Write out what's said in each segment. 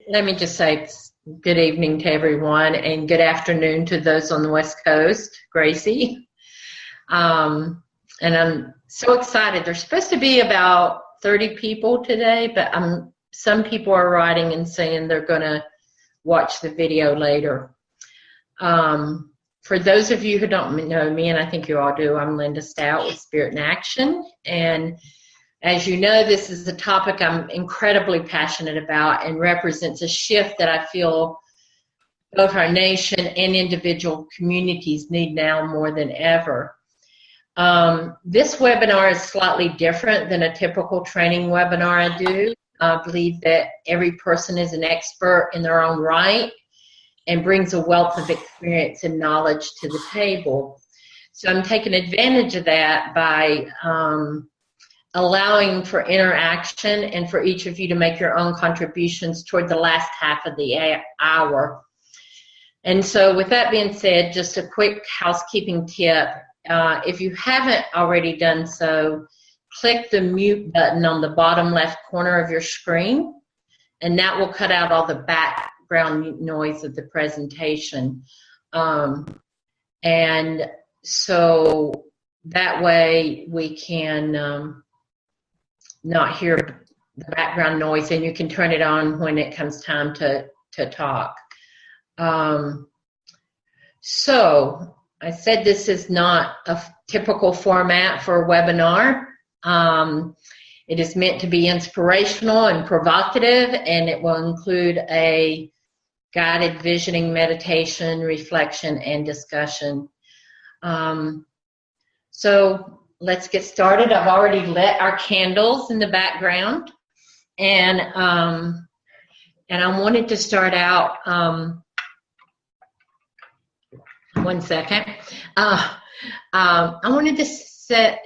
Let me just say good evening to everyone and good afternoon to those on the West Coast, Gracie. And I'm so excited. There's supposed to be about 30 people today, but some people are writing and saying they're going to watch the video later. For those of you who don't know me, and I think you all do, I'm Linda Stout with Spirit in Action. And as you know, this is a topic I'm incredibly passionate about and represents a shift that I feel both our nation and individual communities need now more than ever. This webinar is slightly different than a typical training webinar I do. I believe that every person is an expert in their own right and brings a wealth of experience and knowledge to the table. So I'm taking advantage of that by allowing for interaction and for each of you to make your own contributions toward the last half of the hour. And so with that being said, just a quick housekeeping tip. If you haven't already done so, click the mute button on the bottom left corner of your screen, and that will cut out all the background noise of the presentation. And so that way we can not hear the background noise, and you can turn it on when it comes time to talk. So I said this is not a typical format for a webinar. It is meant to be inspirational and provocative, and it will include a guided visioning, meditation, reflection, and discussion. So let's get started. I've already lit our candles in the background, and I wanted to start out. One second. I wanted to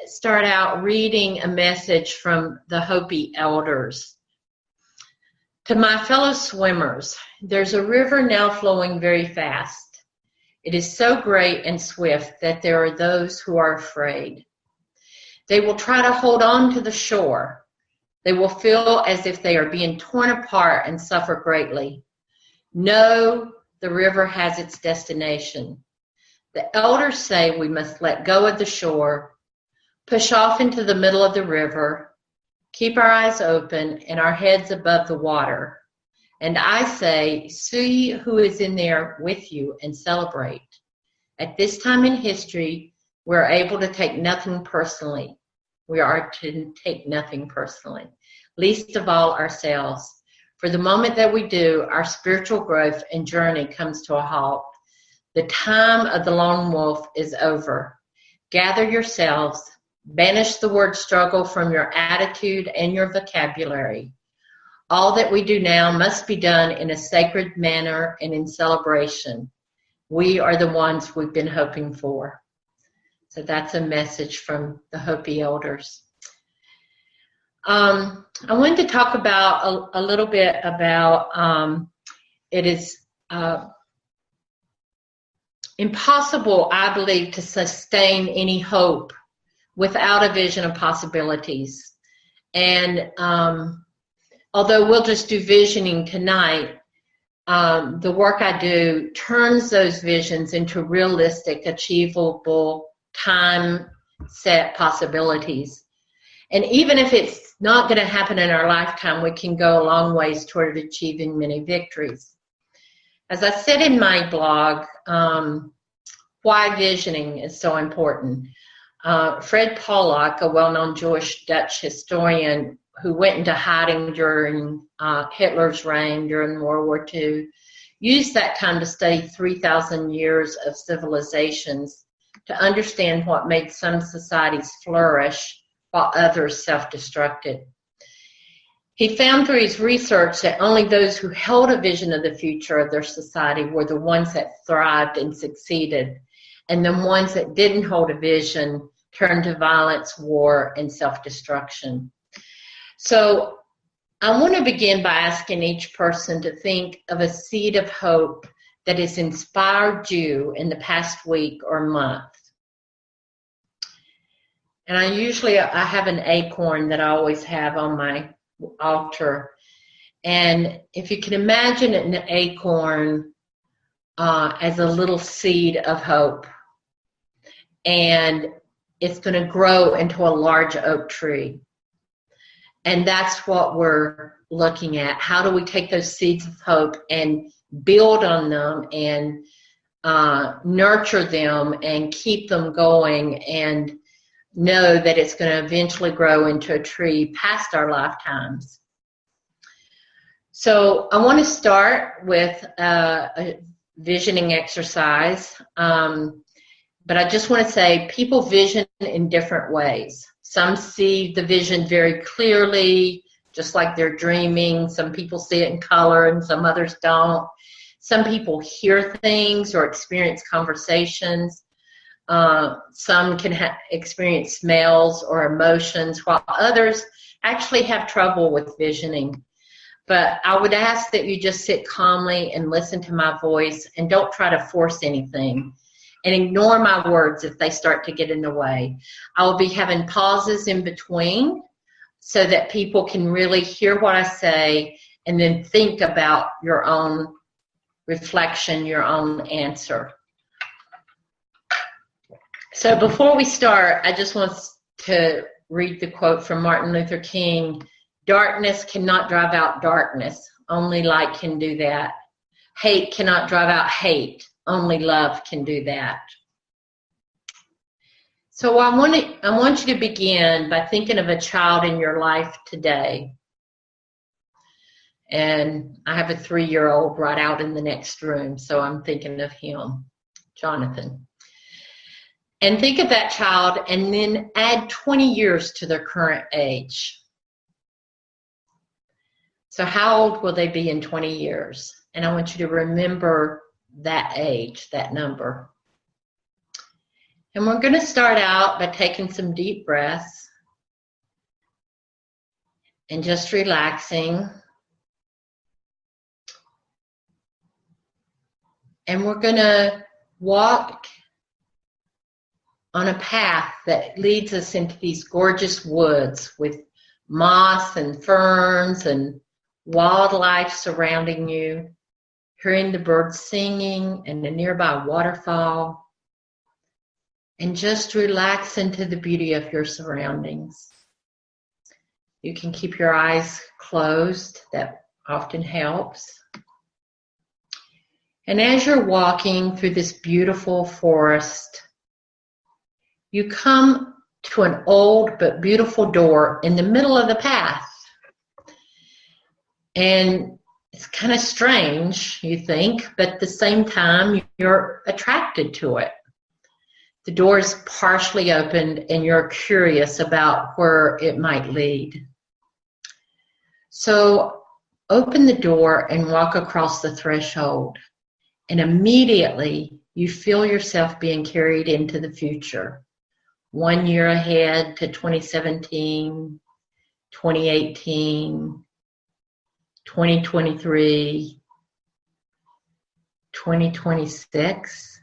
start out reading a message from the Hopi elders. To my fellow swimmers, there's a river now flowing very fast. It is so great and swift that there are those who are afraid. They will try to hold on to the shore. They will feel as if they are being torn apart and suffer greatly. No, the river has its destination. The elders say we must let go of the shore, push off into the middle of the river, keep our eyes open and our heads above the water. And I say, see who is in there with you and celebrate. At this time in history, we're able to take nothing personally. We are to take nothing personally, least of all ourselves. For the moment that we do, our spiritual growth and journey comes to a halt. The time of the lone wolf is over. Gather yourselves, banish the word struggle from your attitude and your vocabulary. All that we do now must be done in a sacred manner and in celebration. We are the ones we've been hoping for. So that's a message from the Hopi elders. I wanted to talk about a little bit about it is impossible, I believe, to sustain any hope without a vision of possibilities. And although we'll just do visioning tonight, the work I do turns those visions into realistic, achievable, time-set possibilities. And even if it's not going to happen in our lifetime, we can go a long ways toward achieving many victories. As I said in my blog, why visioning is so important. Fred Pollock, a well-known Jewish-Dutch historian who went into hiding during Hitler's reign during World War II, used that time to study 3,000 years of civilizations to understand what made some societies flourish while others self-destructed. He found through his research that only those who held a vision of the future of their society were the ones that thrived and succeeded, and the ones that didn't hold a vision turned to violence, war, and self-destruction. So I want to begin by asking each person to think of a seed of hope that has inspired you in the past week or month. And I have an acorn that I always have on my altar. And if you can imagine an acorn as a little seed of hope, and it's going to grow into a large oak tree. And that's what we're looking at. How do we take those seeds of hope and build on them and nurture them and keep them going and know that it's going to eventually grow into a tree past our lifetimes. So I want to start with a visioning exercise, but I just want to say people vision in different ways. Some see the vision very clearly, just like they're dreaming. Some people see it in color and some others don't. Some people hear things or experience conversations. Some can experience smells or emotions, while others actually have trouble with visioning. But I would ask that you just sit calmly and listen to my voice and don't try to force anything. And ignore my words if they start to get in the way. I will be having pauses in between so that people can really hear what I say and then think about your own reflection, your own answer. So before we start, I just want to read the quote from Martin Luther King. Darkness cannot drive out darkness. Only light can do that. Hate cannot drive out hate. Only love can do that. So I want you to begin by thinking of a child in your life today. And I have a 3-year-old right out in the next room, so I'm thinking of him, Jonathan. And think of that child and then add 20 years to their current age. So how old will they be in 20 years? And I want you to remember that age, that number. And we're going to start out by taking some deep breaths and just relaxing. And we're going to walk on a path that leads us into these gorgeous woods with moss and ferns and wildlife surrounding you. Hearing the birds singing and the nearby waterfall, and just relax into the beauty of your surroundings. You can keep your eyes closed, that often helps. And as you're walking through this beautiful forest, you come to an old but beautiful door in the middle of the path. And it's kind of strange, you think, but at the same time, you're attracted to it. The door is partially opened, and you're curious about where it might lead. So open the door and walk across the threshold, and immediately you feel yourself being carried into the future. 1 year ahead to 2017, 2018, 2023, 2026,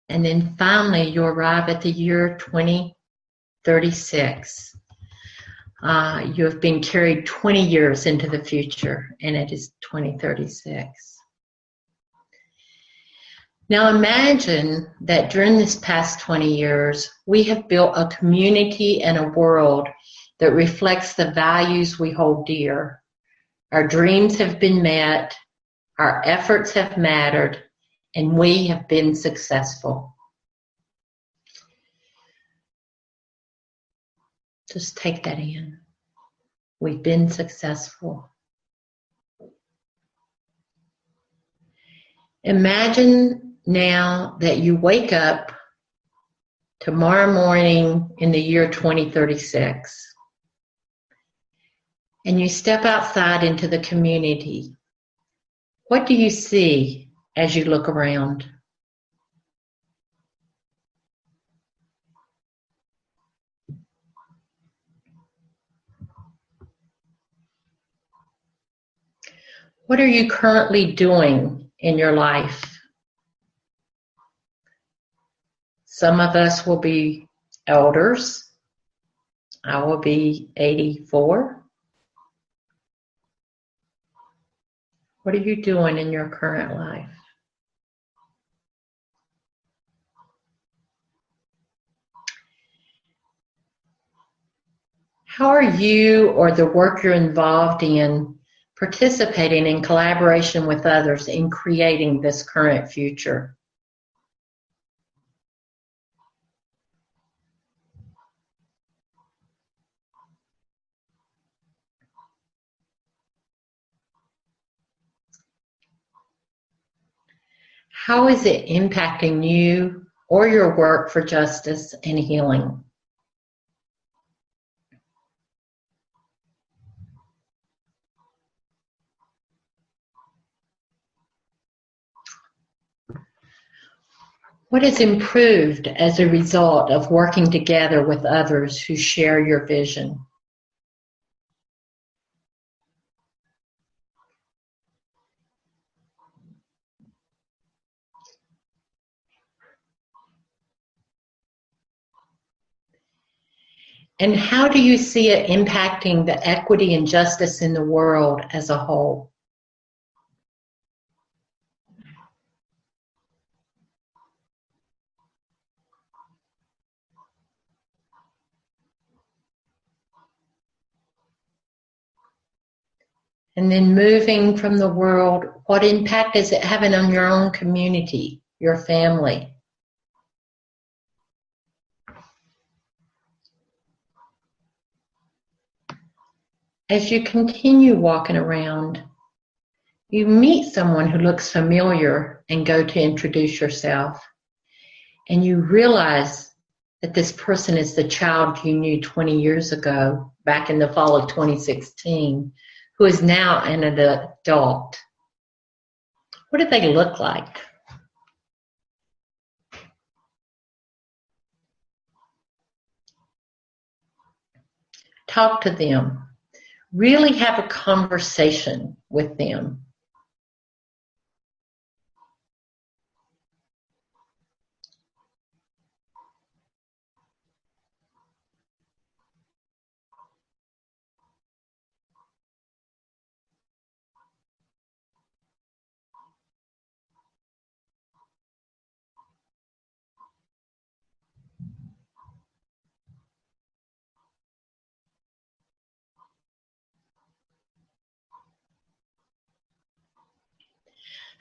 and then finally you arrive at the year 2036. You have been carried 20 years into the future, and it is 2036. Now imagine that during this past 20 years, we have built a community and a world that reflects the values we hold dear. Our dreams have been met, our efforts have mattered, and we have been successful. Just take that in. We've been successful. Imagine now that you wake up tomorrow morning in the year 2036. And you step outside into the community. What do you see as you look around? What are you currently doing in your life? Some of us will be elders. I will be 84. What are you doing in your current life? How are you or the work you're involved in participating in collaboration with others in creating this current future? How is it impacting you or your work for justice and healing? What has improved as a result of working together with others who share your vision? And how do you see it impacting the equity and justice in the world as a whole? And then moving from the world, what impact is it having on your own community, your family? As you continue walking around, you meet someone who looks familiar and go to introduce yourself. And you realize that this person is the child you knew 20 years ago, back in the fall of 2016, who is now an adult. What do they look like? Talk to them. Really have a conversation with them.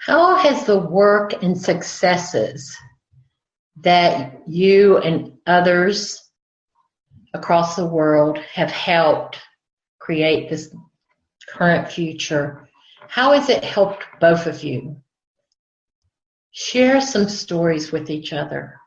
How has the work and successes that you and others across the world have helped create this current future, how has it helped both of you? Share some stories with each other.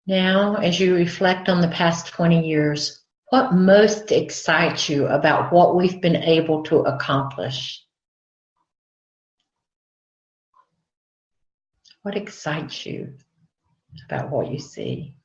Now, as you reflect on the past 20 years, what most excites you about what we've been able to accomplish? What excites you about what you see?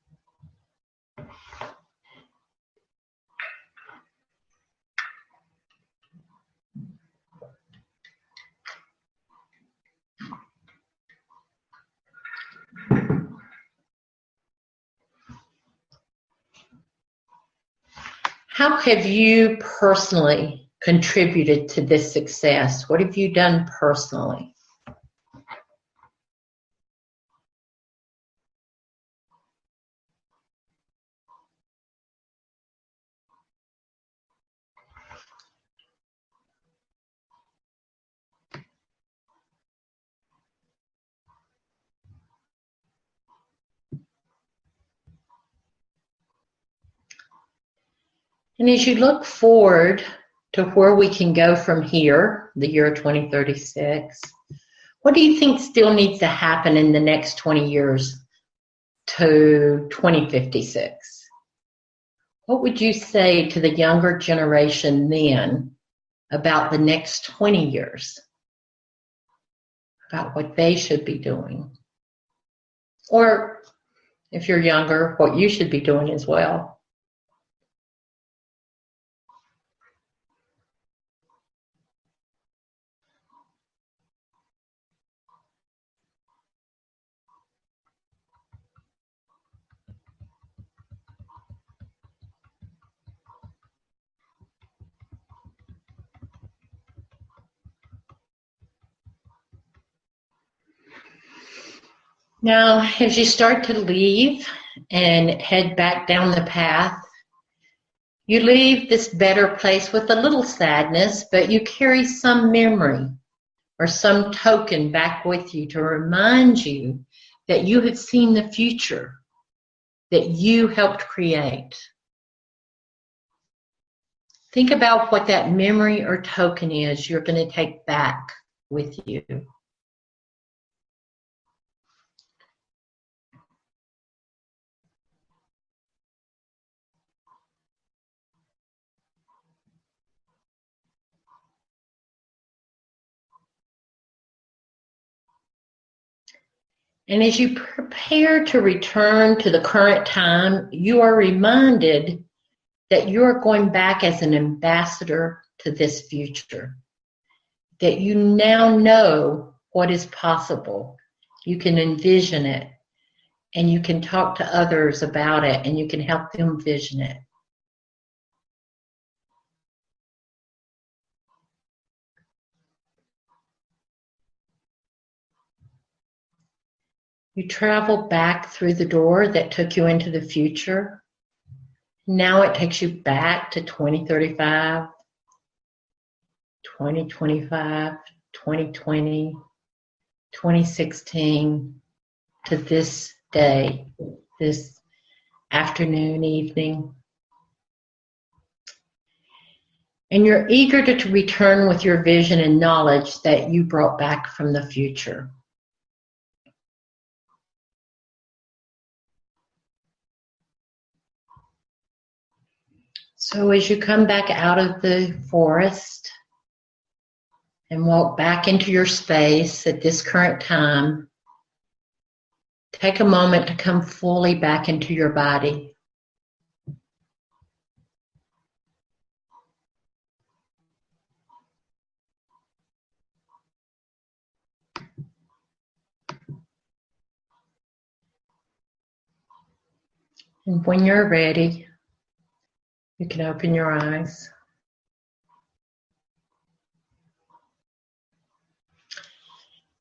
How have you personally contributed to this success? What have you done personally? And as you look forward to where we can go from here, the year 2036, what do you think still needs to happen in the next 20 years to 2056? What would you say to the younger generation then about the next 20 years? about what they should be doing. Or if you're younger, what you should be doing as well. Now, as you start to leave and head back down the path, you leave this better place with a little sadness, but you carry some memory or some token back with you to remind you that you have seen the future that you helped create. Think about what that memory or token is you're going to take back with you. And as you prepare to return to the current time, you are reminded that you are going back as an ambassador to this future, that you now know what is possible. You can envision it, and you can talk to others about it, and you can help them vision it. You travel back through the door that took you into the future. Now it takes you back to 2035, 2025, 2020, 2016, to this day, this afternoon, evening. And you're eager to return with your vision and knowledge that you brought back from the future. So as you come back out of the forest and walk back into your space at this current time, take a moment to come fully back into your body. And when you're ready, you can open your eyes.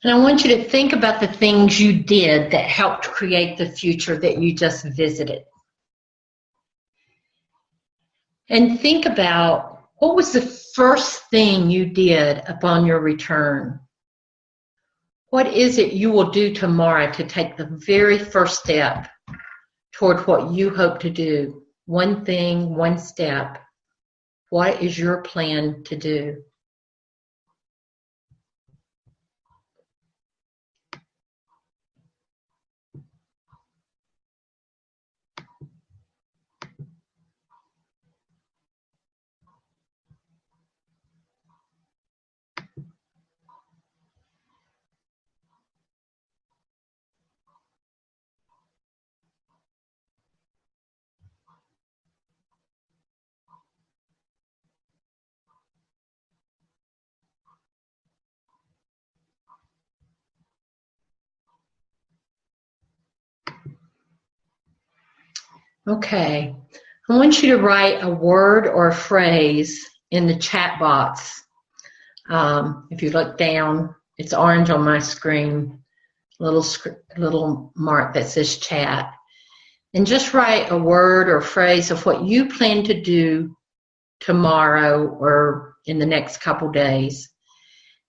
And I want you to think about the things you did that helped create the future that you just visited. And think about, what was the first thing you did upon your return? What is it you will do tomorrow to take the very first step toward what you hope to do? One thing, one step. What is your plan to do? Okay, I want you to write a word or a phrase in the chat box. If you look down, it's orange on my screen, little mark that says chat. And just write a word or phrase of what you plan to do tomorrow or in the next couple days.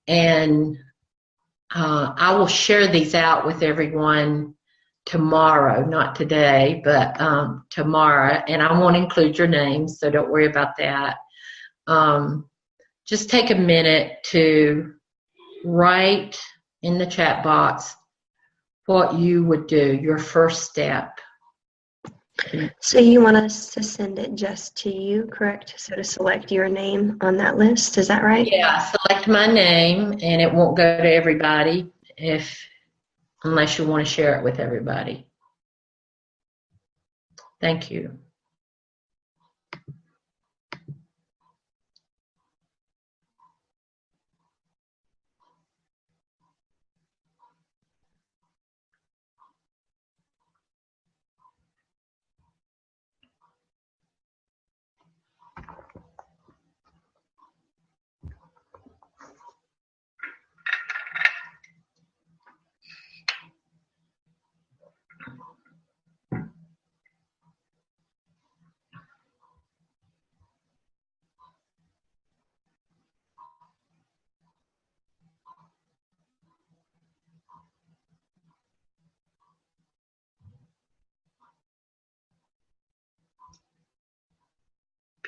And I will share these out with everyone tomorrow, not today, but tomorrow, and I won't include your names, so don't worry about that. Just take a minute to write in the chat box what you would do, your first step. So you want us to send it just to you, correct? So to select your name on that list, is that right? Yeah, select my name, and it won't go to everybody. unless you want to share it with everybody. Thank you.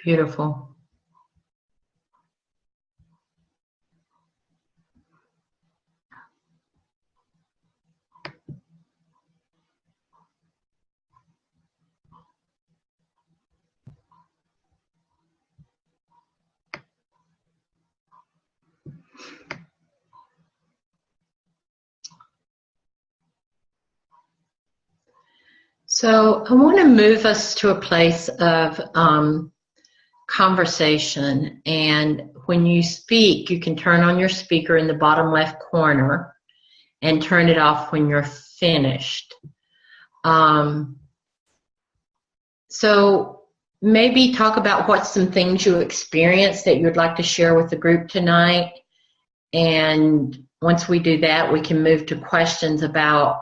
Beautiful. So I want to move us to a place of conversation. And when you speak, you can turn on your speaker in the bottom left corner and turn it off when you're finished. So maybe talk about what some things you experienced that you'd like to share with the group tonight. And once we do that, we can move to questions about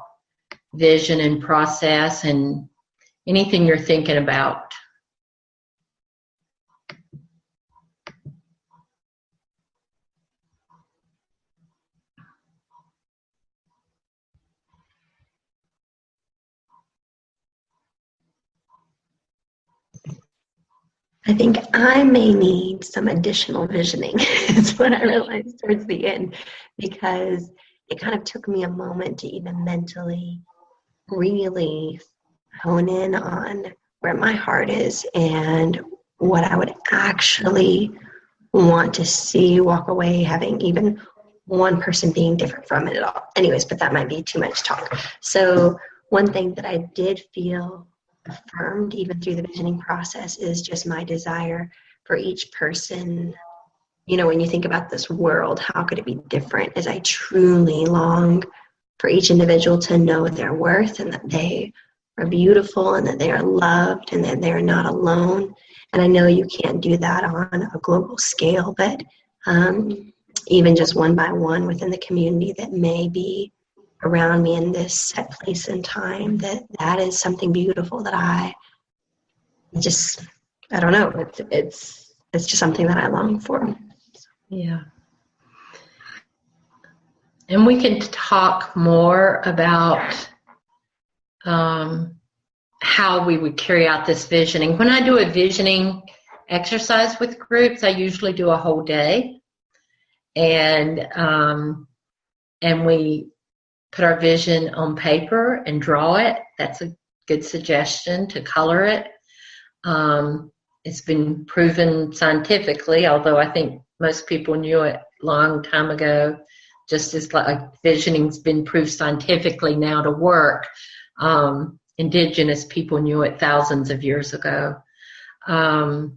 vision and process and anything you're thinking about. I think I may need some additional visioning is what I realized towards the end, because it kind of took me a moment to even mentally really hone in on where my heart is and what I would actually want to see walk away having even one person being different from it at all. Anyways, but that might be too much talk. So one thing that I did feel affirmed even through the visioning process is just my desire for each person. You know, when you think about this world, how could it be different? As I truly long for each individual to know their worth and that they are beautiful and that they are loved and that they are not alone. And I know you can't do that on a global scale, but even just one by one within the community that may be around me in this set place and time, that is something beautiful that I don't know, it's just something that I long for. Yeah. And we can talk more about how we would carry out this visioning. When I do a visioning exercise with groups, I usually do a whole day. And we put our vision on paper and draw it. That's a good suggestion, to color it. It's been proven scientifically, although I think most people knew it a long time ago, just as like visioning's been proved scientifically now to work. Indigenous people knew it thousands of years ago. And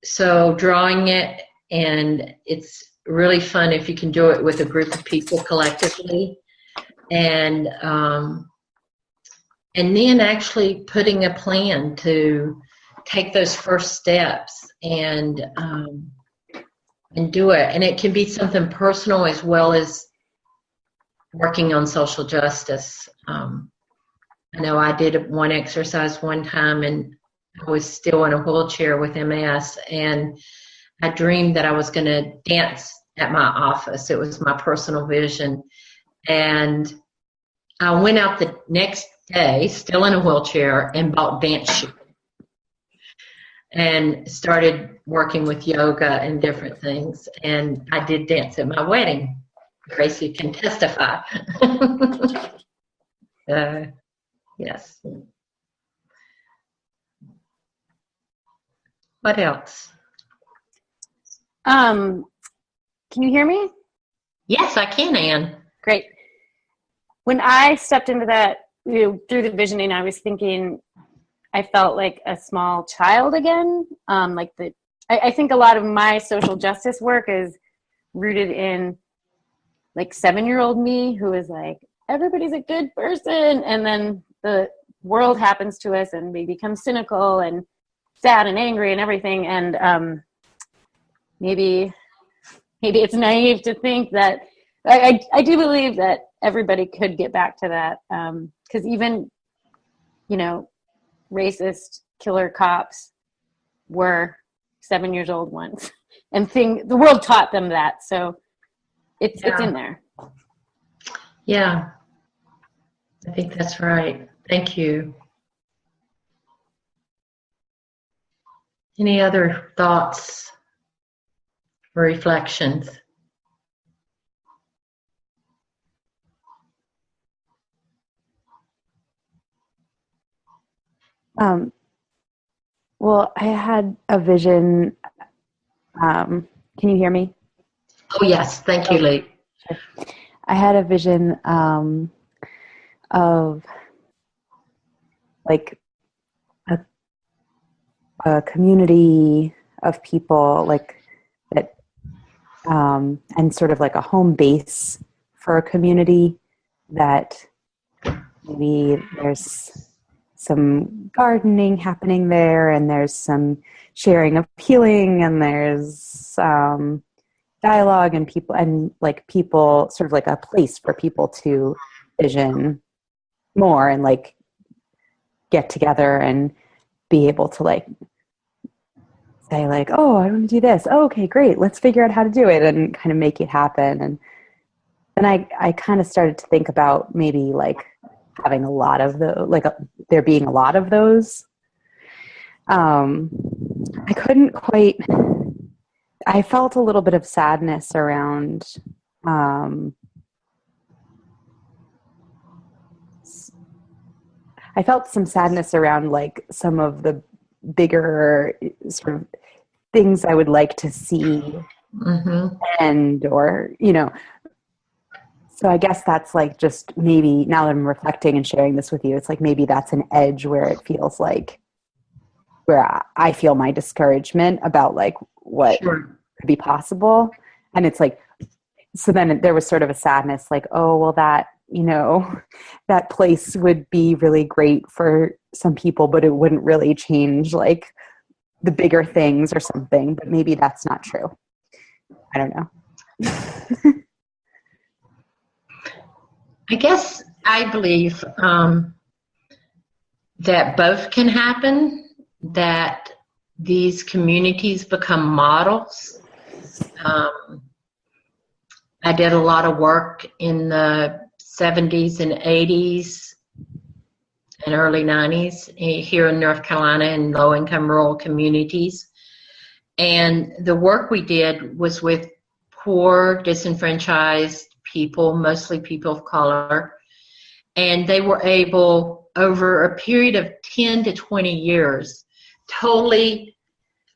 so drawing it, and it's really fun if you can do it with a group of people collectively, and then actually putting a plan to take those first steps and do it. And it can be something personal as well as working on social justice. I know I did one exercise one time, and I was still in a wheelchair with MS, and I dreamed that I was going to dance at my office. It was my personal vision. And I went out the next day, still in a wheelchair, and bought dance shoes and started working with yoga and different things. And I did dance at my wedding. Gracie can testify. Yes. What else? Can you hear me? Yes, I can, Anne. Great. When I stepped into that, through the visioning, I was thinking, I felt like a small child again. I think a lot of my social justice work is rooted in like 7-year-old me who is like, everybody's a good person. And then the world happens to us and we become cynical and sad and angry and everything. And maybe it's naive to think that I do believe that everybody could get back to that. Because even, racist killer cops were 7 years old once, and the world taught them that. So it's in there. Yeah, I think that's right. Thank you. Any other thoughts or reflections? Well, I had a vision. Can you hear me? Oh, yes. Thank you, Lee. Sure. I had a vision of like a community of people like that, and sort of like a home base for a community that maybe there's some gardening happening there, and there's some sharing of healing, and there's dialogue and people sort of like a place for people to vision more and like get together and be able to like say like, oh, I want to do this. Oh, okay, great. Let's figure out how to do it and kind of make it happen. And then I kind of started to think about maybe like having a lot of there being a lot of those. I couldn't quite, I felt a little bit of sadness around, I felt some sadness around like some of the bigger sort of things I would like to see, so I guess that's like just maybe now that I'm reflecting and sharing this with you, it's like maybe that's an edge where it feels like where I feel my discouragement about like what could be possible. And it's like, so then there was sort of a sadness like, oh, well that, that place would be really great for some people, but it wouldn't really change like the bigger things or something, but maybe that's not true. I don't know. I guess I believe that both can happen, that these communities become models. I did a lot of work in the 70s and 80s and early 90s here in North Carolina in low-income rural communities. And the work we did was with poor, disenfranchised people, mostly people of color. And they were able, over a period of 10 to 20 years, totally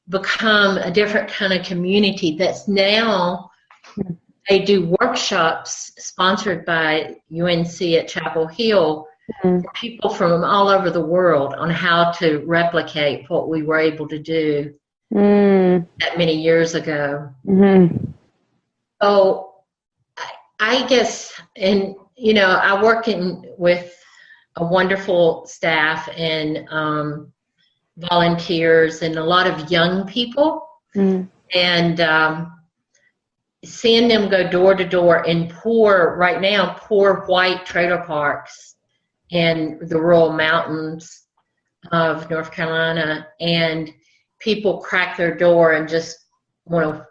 become a different kind of community that's now, they do workshops sponsored by UNC at Chapel Hill for people from all over the world on how to replicate what we were able to do that many years ago. So I guess, and I work with a wonderful staff and volunteers and a lot of young people, and seeing them go door to door in poor white trailer parks in the rural mountains of North Carolina, and people crack their door and just want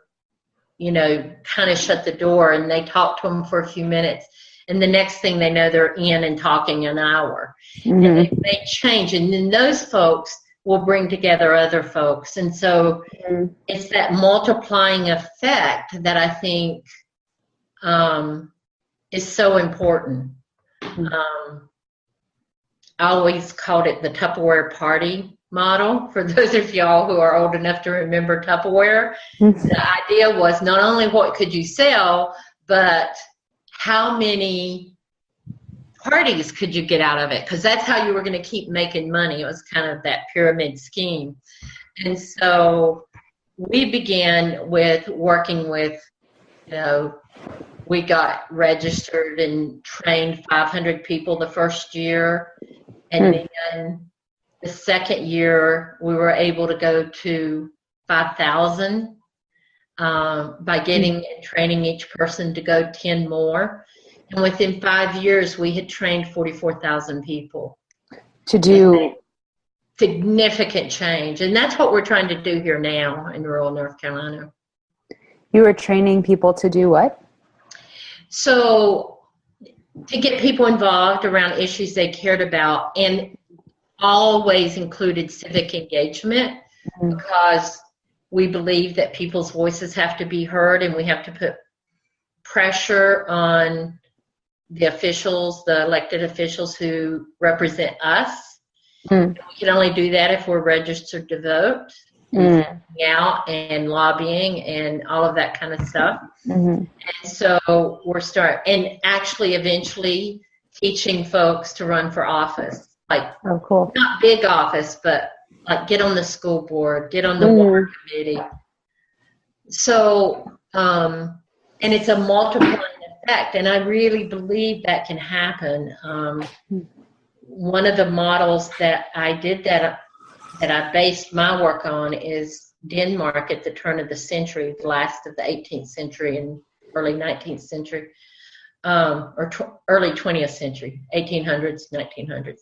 to kind of shut the door, and they talk to them for a few minutes, and the next thing they know, they're in and talking an hour. And they change, and then those folks will bring together other folks. And so it's that multiplying effect that I think is so important. I always called it the Tupperware party model. For those of y'all who are old enough to remember Tupperware, the idea was not only what could you sell, but how many parties could you get out of it? Because that's how you were going to keep making money. It was kind of that pyramid scheme. And so we began with working with, we got registered and trained 500 people the first year. And then the second year, we were able to go to 5,000 by getting and training each person to go 10 more. And within 5 years, we had trained 44,000 people. To do significant change. And that's what we're trying to do here now in rural North Carolina. You were training people to do what? So to get people involved around issues they cared about, and always included civic engagement, because we believe that people's voices have to be heard, and we have to put pressure on the officials, the elected officials who represent us. We can only do that if we're registered to vote, out and lobbying and all of that kind of stuff. And so and actually eventually teaching folks to run for office, like cool. Not big office, but like get on the school board, get on the water committee. So, and it's a multiplying effect, and I really believe that can happen. One of the models that I did that I based my work on is Denmark at the turn of the century, the last of the 18th century and early 19th century, early 20th century, 1800s, 1900s.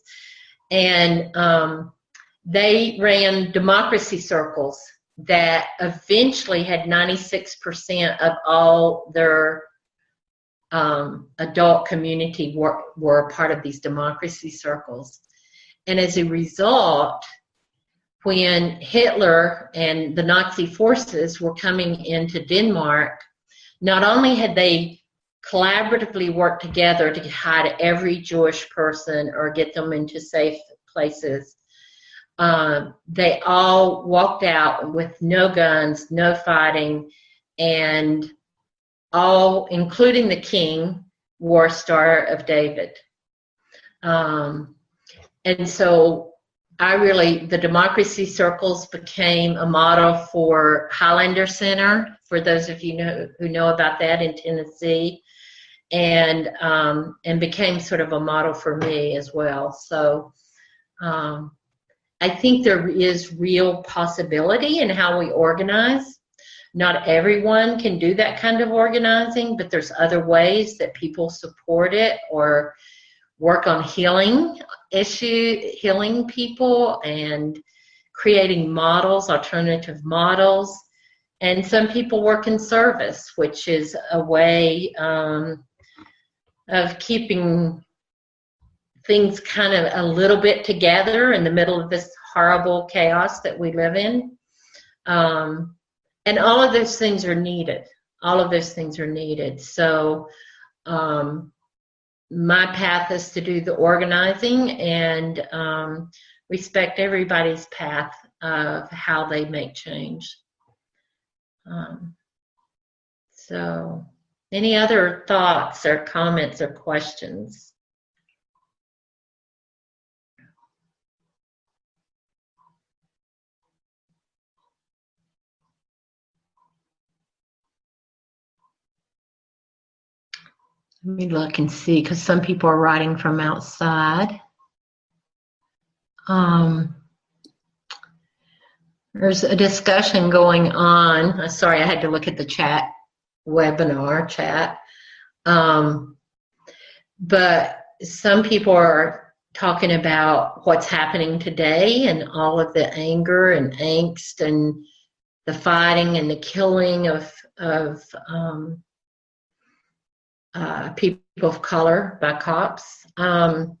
And they ran democracy circles that eventually had 96% of all their adult community were a part of these democracy circles. And as a result, when Hitler and the Nazi forces were coming into Denmark, not only had they collaboratively worked together to hide every Jewish person or get them into safe places, they all walked out with no guns, no fighting, and all, including the king, wore a Star of David. And so the democracy circles became a model for Highlander Center, for those of you who know about that in Tennessee, and became sort of a model for me as well. So I think there is real possibility in how we organize. Not everyone can do that kind of organizing, but there's other ways that people support it or work on healing people and creating models, alternative models. And some people work in service, which is a way of keeping things kind of a little bit together in the middle of this horrible chaos that we live in. And all of those things are needed. So my path is to do the organizing and respect everybody's path of how they make change. So any other thoughts or comments or questions? Let me look and see, because some people are writing from outside. There's a discussion going on. Sorry, I had to look at the webinar chat. But some people are talking about what's happening today and all of the anger and angst and the fighting and the killing of people of color by cops. And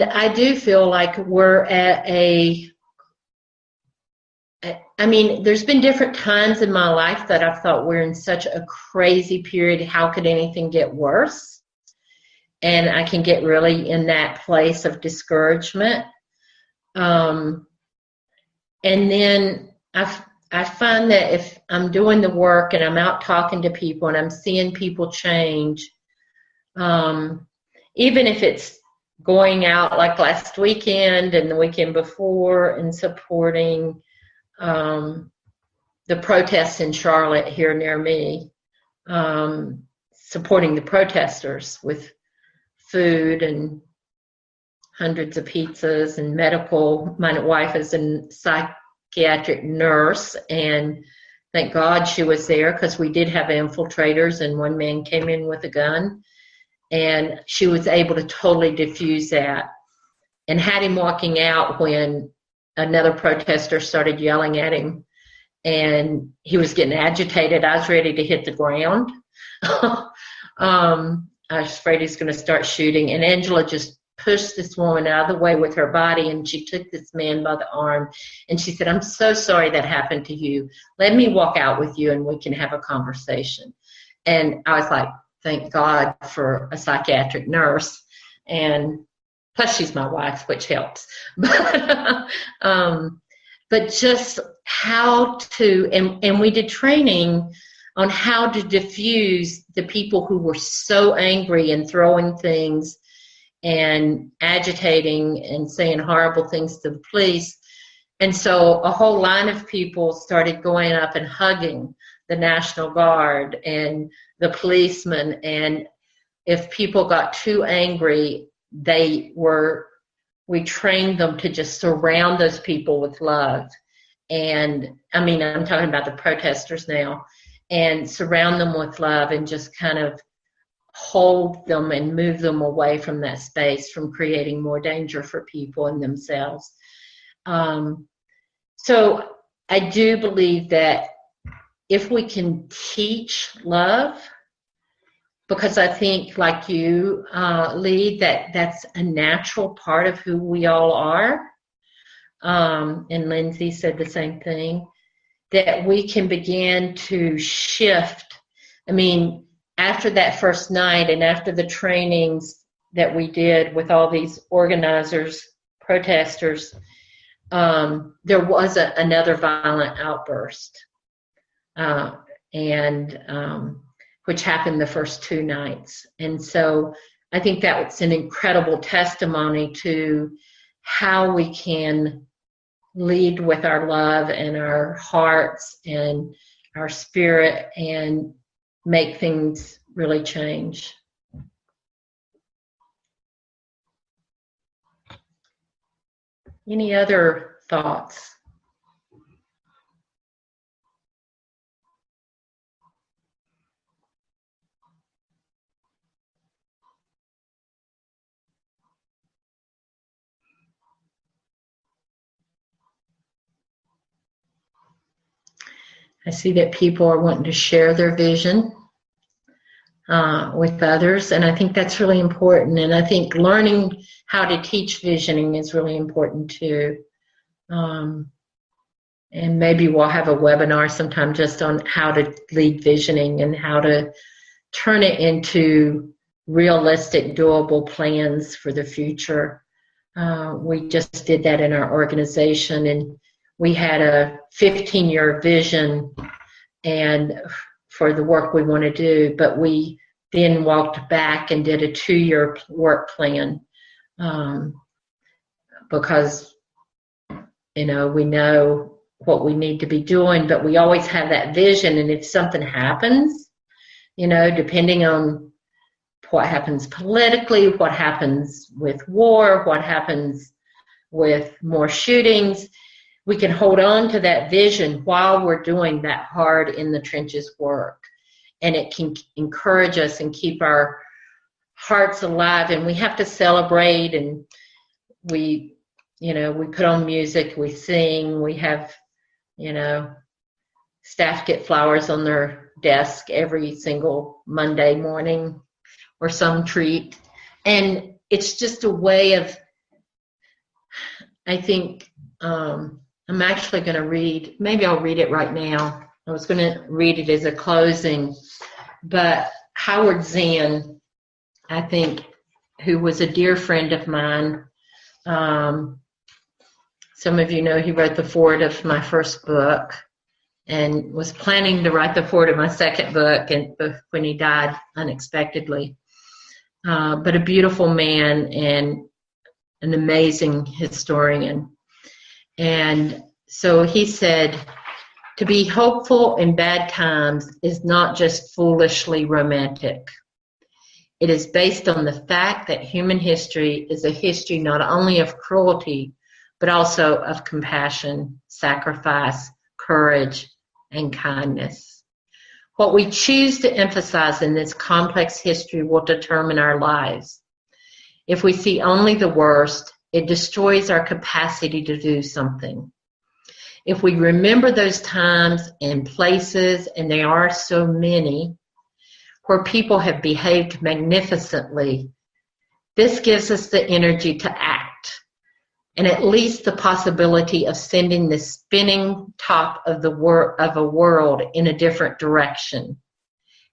I do feel like we're at there's been different times in my life that I've thought we're in such a crazy period. How could anything get worse? And I can get really in that place of discouragement. And then I find that if I'm doing the work and I'm out talking to people and I'm seeing people change, even if it's going out like last weekend and the weekend before and supporting the protests in Charlotte here near me, supporting the protesters with food and hundreds of pizzas and medical. My wife is a psychiatric nurse, and thank God she was there because we did have infiltrators, and one man came in with a gun, and she was able to totally diffuse that and had him walking out when another protester started yelling at him, and he was getting agitated. I was ready to hit the ground. I was afraid he's going to start shooting, and Angela just pushed this woman out of the way with her body, and she took this man by the arm, and she said, "I'm so sorry that happened to you. Let me walk out with you and we can have a conversation." And I was like, thank God for a psychiatric nurse, and plus she's my wife, which helps. But just how to, and we did training on how to diffuse the people who were so angry and throwing things and agitating and saying horrible things to the police. And so a whole line of people started going up and hugging the National Guard and the policemen. And if people got too angry, we trained them to just surround those people with love. And I mean, I'm talking about the protesters now, and surround them with love and just kind of hold them and move them away from that space, from creating more danger for people and themselves. So I do believe that if we can teach love, because I think, like you, Lee, that's a natural part of who we all are, and Lindsay said the same thing, that we can begin to shift. I mean, after that first night and after the trainings that we did with all these organizers, protesters, there was another violent outburst, which happened the first 2 nights. And so I think that was an incredible testimony to how we can lead with our love and our hearts and our spirit and make things really change. Any other thoughts? I see that people are wanting to share their vision with others, and I think that's really important. And I think learning how to teach visioning is really important too. And maybe we'll have a webinar sometime just on how to lead visioning and how to turn it into realistic, doable plans for the future. We just did that in our organization, and we had a 15-year vision and for the work we want to do, but we then walked back and did a 2-year work plan because, we know what we need to be doing, but we always have that vision. And if something happens, depending on what happens politically, what happens with war, what happens with more shootings, we can hold on to that vision while we're doing that hard in the trenches work. And it can encourage us and keep our hearts alive. And we have to celebrate, and we put on music, we sing, we have, staff get flowers on their desk every single Monday morning or some treat. And it's just a way of, I think, I'm actually going to read, maybe I'll read it right now. I was going to read it as a closing, but Howard Zinn, I think, who was a dear friend of mine, some of you know he wrote the foreword of my first book, and was planning to write the foreword of my second book, and when he died unexpectedly. But a beautiful man and an amazing historian. And so he said, to be hopeful in bad times is not just foolishly romantic. It is based on the fact that human history is a history not only of cruelty, but also of compassion, sacrifice, courage, and kindness. What we choose to emphasize in this complex history will determine our lives. If we see only the worst, it destroys our capacity to do something. If we remember those times and places, and there are so many, where people have behaved magnificently, this gives us the energy to act, and at least the possibility of sending the spinning top of a world in a different direction.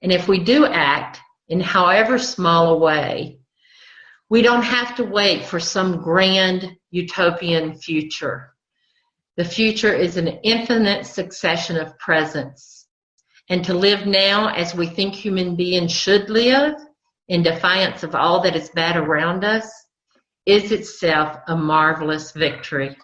And if we do act, in however small a way, we don't have to wait for some grand utopian future. The future is an infinite succession of presents. And to live now as we think human beings should live, in defiance of all that is bad around us, is itself a marvelous victory.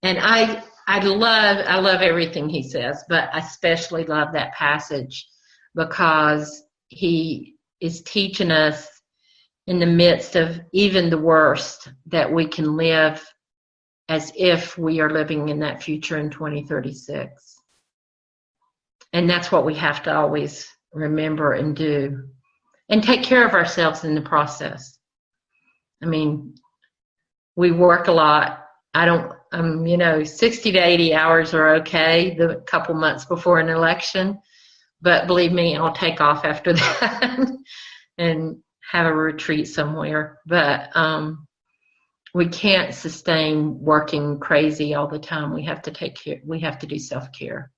And I love everything he says, but I especially love that passage because he is teaching us in the midst of even the worst that we can live as if we are living in that future in 2036. And that's what we have to always remember and do. And take care of ourselves in the process. I mean, we work a lot. 60 to 80 hours are okay the couple months before an election. But believe me, I'll take off after that and have a retreat somewhere. But we can't sustain working crazy all the time. We have to take care. We have to do self-care.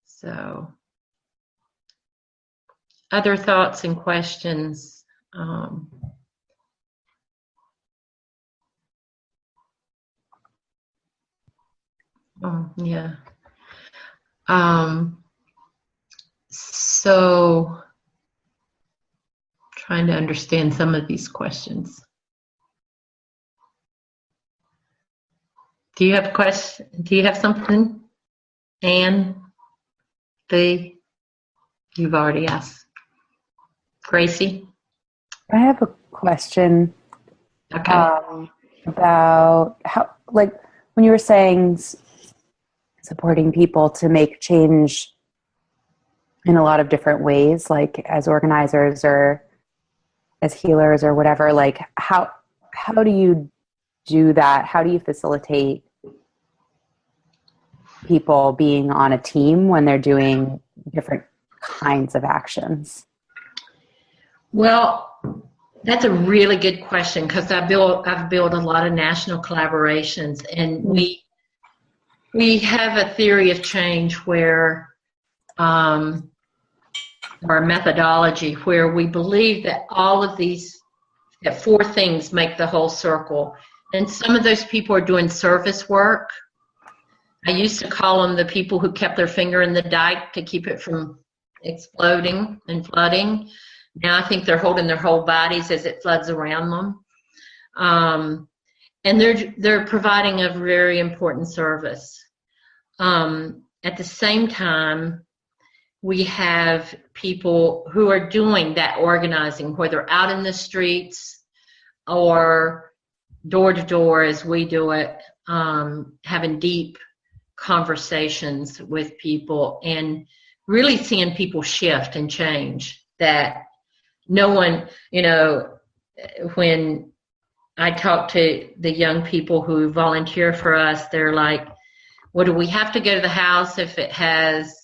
So, other thoughts and questions? Yeah. So, trying to understand some of these questions. Do you have a question? Do you have something, Anne? You've already asked. Gracie? I have a question. Okay. About how, like, when you were saying supporting people to make change in a lot of different ways, like as organizers or as healers or whatever, like how do you do that? How do you facilitate people being on a team when they're doing different kinds of actions? Well, that's a really good question because I've built a lot of national collaborations, and we have a theory of change where or a methodology where we believe that all of these, that four things make the whole circle. And some of those people are doing service work. I used to call them the people who kept their finger in the dike to keep it from exploding and flooding. Now I think they're holding their whole bodies as it floods around them. And they're providing a very important service. At the same time, we have people who are doing that organizing, whether out in the streets or door to door as we do it, having deep conversations with people and really seeing people shift and change. That no one, when I talk to the young people who volunteer for us, they're like, well, do we have to go to the house if it has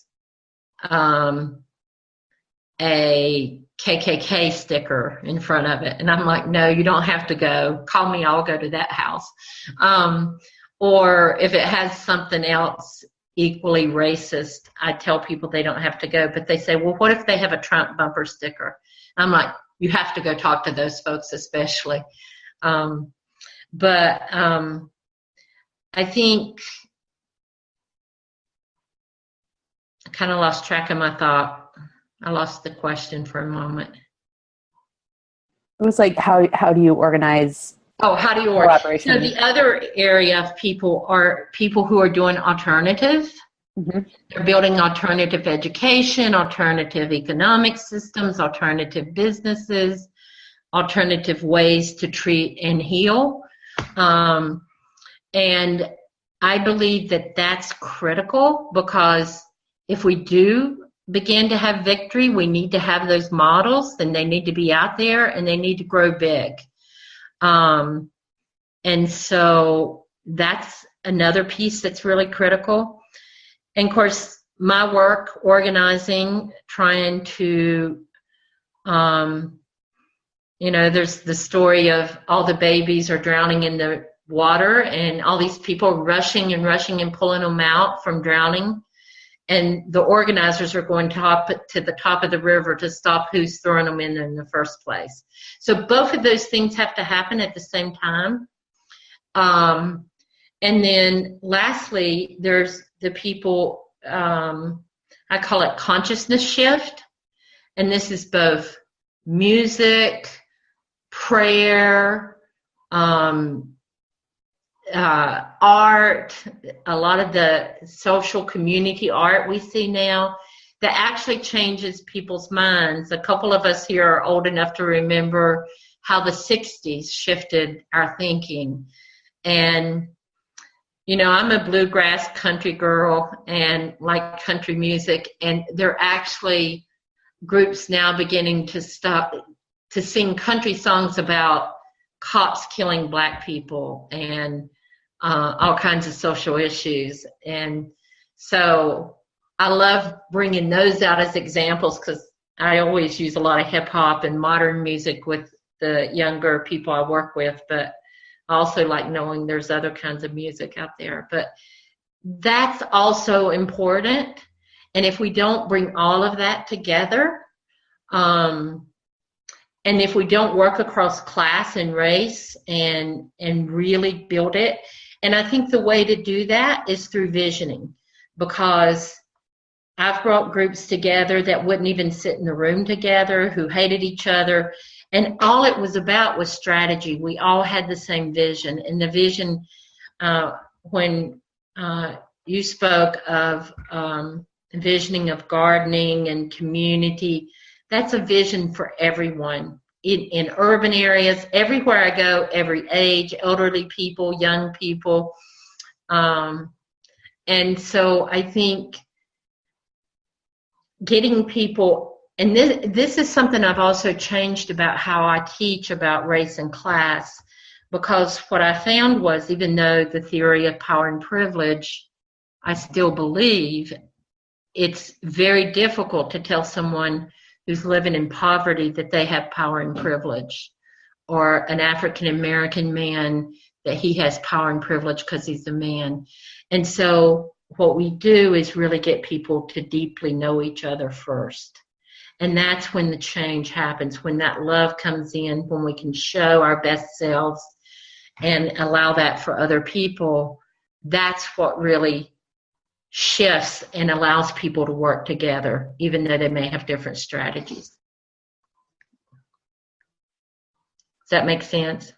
a KKK sticker in front of it? And I'm like, no, you don't have to go. Call me, I'll go to that house. Or if it has something else equally racist, I tell people they don't have to go. But they say, well, what if they have a Trump bumper sticker? I'm like, you have to go talk to those folks especially. But I think kind of lost track of my thought. I lost the question for a moment. It was like, how do you organize? Oh, how do you organize? So the other area of people are people who are doing alternative. Mm-hmm. They're building alternative education, alternative economic systems, alternative businesses, alternative ways to treat and heal. And I believe that that's critical, because if we do begin to have victory, we need to have those models, and they need to be out there, and they need to grow big. And so that's another piece that's really critical. And of course, my work organizing, trying to, there's the story of all the babies are drowning in the water, and all these people rushing and pulling them out from drowning. And the organizers are going to the top of the river to stop who's throwing them in the first place. So both of those things have to happen at the same time. And then lastly, there's the people, I call it consciousness shift. And this is both music, prayer, art, a lot of the social community art we see now that actually changes people's minds. A couple of us here are old enough to remember how the 60s shifted our thinking. And, I'm a bluegrass country girl and like country music, and there are actually groups now beginning to sing country songs about cops killing Black people and all kinds of social issues. And so I love bringing those out as examples, because I always use a lot of hip hop and modern music with the younger people I work with, but I also like knowing there's other kinds of music out there. But that's also important. And if we don't bring all of that together, and if we don't work across class and race and really build it, and I think the way to do that is through visioning, because I've brought groups together that wouldn't even sit in the room together, who hated each other, and all it was about was strategy. We all had the same vision, and the vision, when you spoke of visioning of gardening and community, that's a vision for everyone. In urban areas, everywhere I go, every age, elderly people, young people. And so I think getting people, and this is something I've also changed about how I teach about race and class, because what I found was, even though the theory of power and privilege, I still believe, it's very difficult to tell someone who's living in poverty that they have power and privilege, or an African American man that he has power and privilege because he's a man. And so what we do is really get people to deeply know each other first. And that's when the change happens, when that love comes in, when we can show our best selves and allow that for other people. That's what really shifts and allows people to work together, even though they may have different strategies. Does that make sense?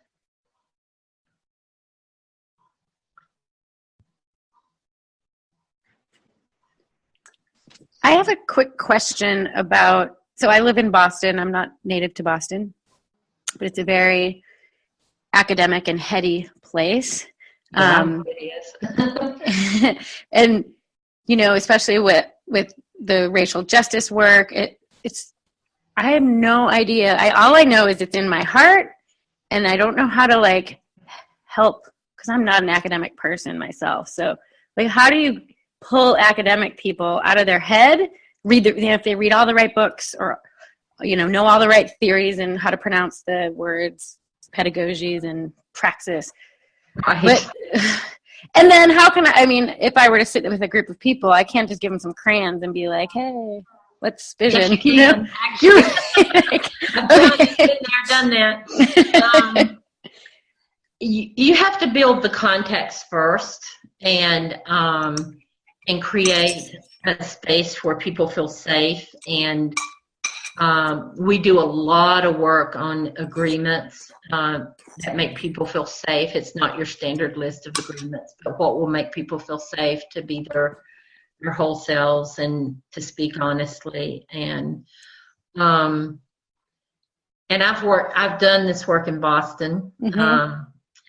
I have a quick question about, so I live in Boston. I'm not native to Boston, but it's a very academic and heady place. It is. And especially with the racial justice work, it's I have no idea. All I know is it's in my heart, and I don't know how to help, because I'm not an academic person myself. So how do you pull academic people out of their head, if they read all the right books, or know all the right theories and how to pronounce the words, pedagogies and praxis. And then how can if I were to sit with a group of people, I can't just give them some crayons and be like, hey, let's vision. Yes, you can. I've done that. You have to build the context first and create a space where people feel safe, and we do a lot of work on agreements that make people feel safe. It's not your standard list of agreements, but what will make people feel safe to be their whole selves and to speak honestly. And I've done this work in Boston,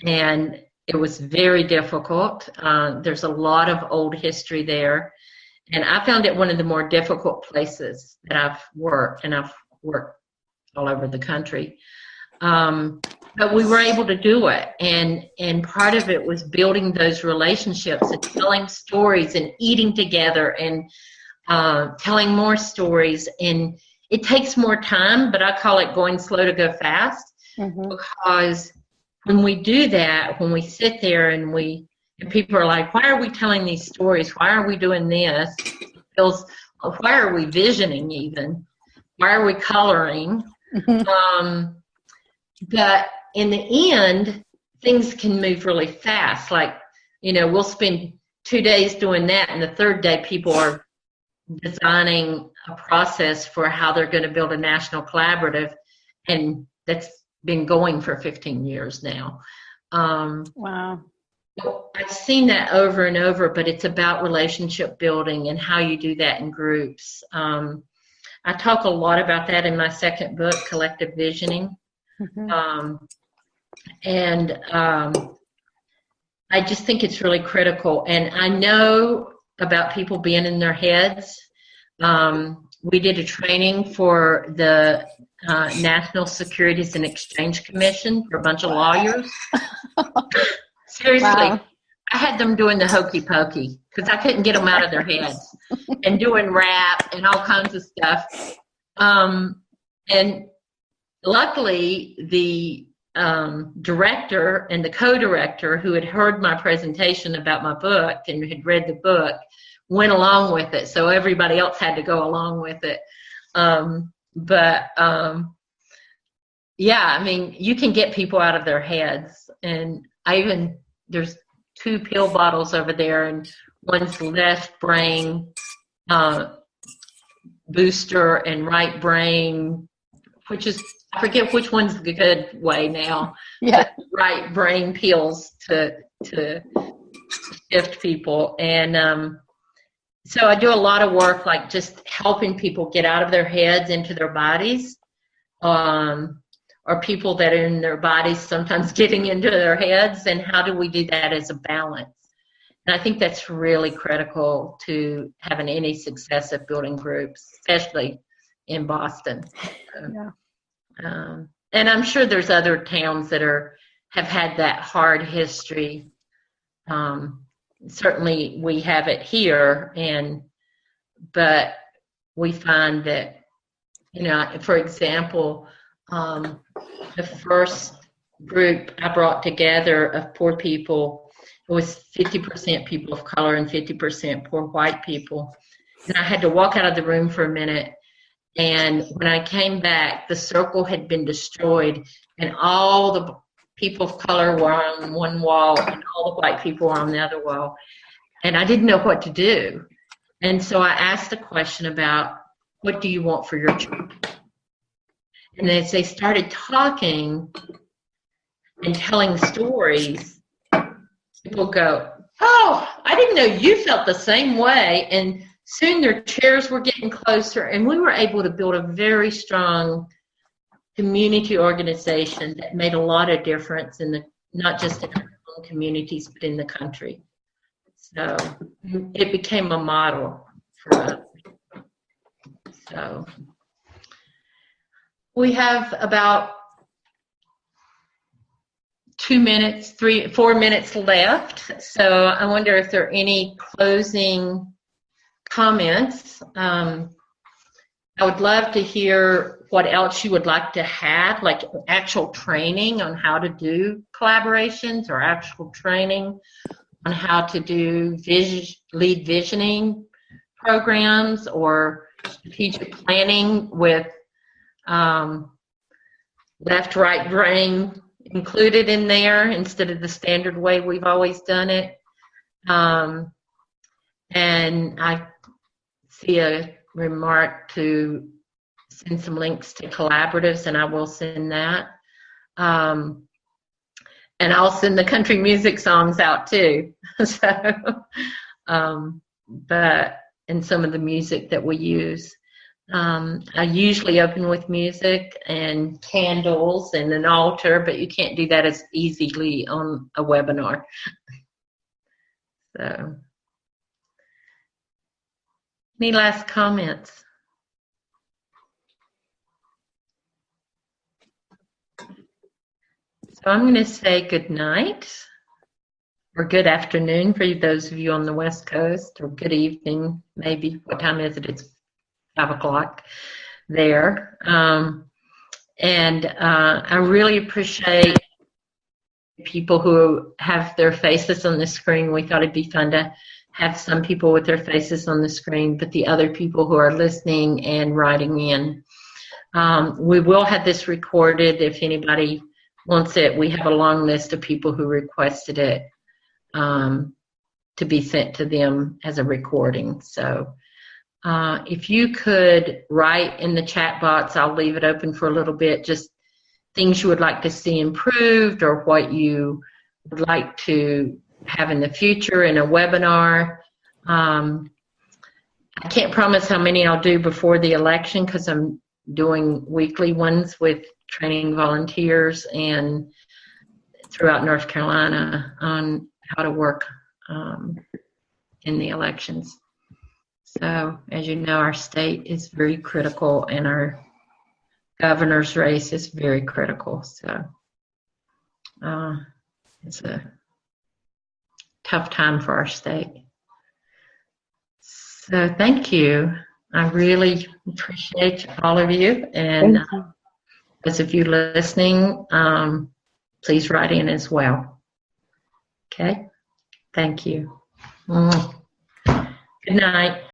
and it was very difficult. There's a lot of old history there. And I found it one of the more difficult places that I've worked, and I've worked all over the country. But we were able to do it, and part of it was building those relationships and telling stories and eating together and telling more stories. And it takes more time, but I call it going slow to go fast, because when we do that, when we sit there and people are like, why are we telling these stories? Why are we doing this? Why are we visioning even? Why are we coloring? But in the end, things can move really fast. Like, we'll spend 2 days doing that, and the third day people are designing a process for how they're going to build a national collaborative, and that's been going for 15 years now. Wow. I've seen that over and over, but it's about relationship building and how you do that in groups. I talk a lot about that in my second book, Collective Visioning. And I just think it's really critical. And I know about people being in their heads. We did a training for the National Securities and Exchange Commission for a bunch of lawyers. Seriously, wow. I had them doing the hokey pokey because I couldn't get them out of their heads, and doing rap and all kinds of stuff. And luckily, the director and the co-director who had heard my presentation about my book and had read the book went along with it. So everybody else had to go along with it. Yeah, I mean, you can get people out of their heads. And there's 2 pill bottles over there, and one's left brain booster and right brain, which is, I forget which one's the good way now. Yeah. Right brain pills to shift people. And so I do a lot of work, like just helping people get out of their heads into their bodies, or people that are in their bodies sometimes getting into their heads, and how do we do that as a balance? And I think that's really critical to having any success of building groups, especially in Boston. Yeah. And I'm sure there's other towns that have had that hard history. Certainly we have it here, but we find that, for example, the first group I brought together of poor people, it was 50% people of color and 50% poor white people. And I had to walk out of the room for a minute. And when I came back, the circle had been destroyed, and all the people of color were on one wall and all the white people were on the other wall. And I didn't know what to do. And so I asked a question about, what do you want for your children? And as they started talking and telling stories, people go, oh, I didn't know you felt the same way. And soon their chairs were getting closer, and we were able to build a very strong community organization that made a lot of difference not just in our own communities, but in the country. So it became a model for us. So we have about 4 minutes left. So I wonder if there are any closing comments. I would love to hear what else you would like to have, like actual training on how to do collaborations, or actual training on how to do lead visioning programs, or strategic planning with left, right brain included in there instead of the standard way we've always done it. And see a remark to send some links to collaboratives, and I will send that. And I'll send the country music songs out too. So, and some of the music that we use. I usually open with music and candles and an altar, but you can't do that as easily on a webinar. So, any last comments? So I'm going to say good night, or good afternoon for those of you on the West Coast, or good evening, maybe. What time is it? It's 5 o'clock there. And I really appreciate people who have their faces on the screen. We thought it'd be fun to have some people with their faces on the screen, but the other people who are listening and writing in. We will have this recorded if anybody wants it. We have a long list of people who requested it to be sent to them as a recording. So if you could write in the chat box, I'll leave it open for a little bit, just things you would like to see improved or what you would like to have in the future in a webinar. I can't promise how many I'll do before the election because I'm doing weekly ones with training volunteers and throughout North Carolina on how to work in the elections. So, as you know, our state is very critical and our governor's race is very critical. So, it's a tough time for our state. So, thank you. I really appreciate all of you. And those of you listening, please write in as well. Okay? Thank you. Good night.